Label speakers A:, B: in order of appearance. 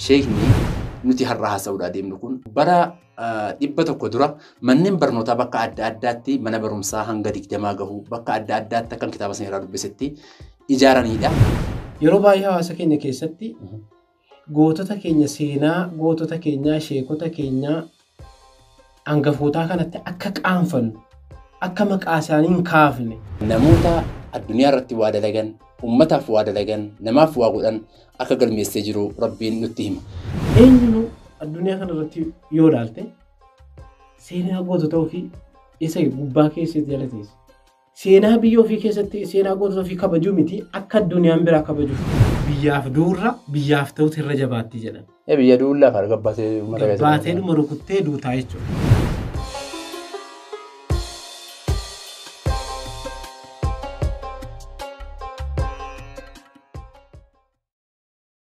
A: sheekni nuti har'a haasa'uudhaa deemnu kun bara dhibba tokko dura manneen barnootaa bakka adda addaatti mana barumsaa hanga 20 gahu bakka adda addaatti kan kitaaba seeraa dubbisetti ijaaranidha.
B: Yeroo baay'ee hawaasa keenya keessatti gootota keenya seenaa gootota keenyaa sheekota keenyaa hangafootaa kanatti akka qaanfannu akka maqaa isaanii hin kaafne
A: namoota addunyaa irratti waa dalagan ummataaf waa dalagan namaaf waa godhan akka galmeessee jiru rabbiin nutti hima.
B: Eenyuun addunyaa kana irratti yoo ilaalte seenaa gootota ofii isa gubbaa keessatti jala teesse. Seenaa biyya ofii keessatti seenaa gootota ofii kabajuu miti akka addunyaan biraa kabaju. Biyyaaf duurra biyyaaf ta'utu irra jabaatti jedhan.
A: Biyya duullaaf argabbaatee
B: dhuma rukuttee duutaa jechuudha.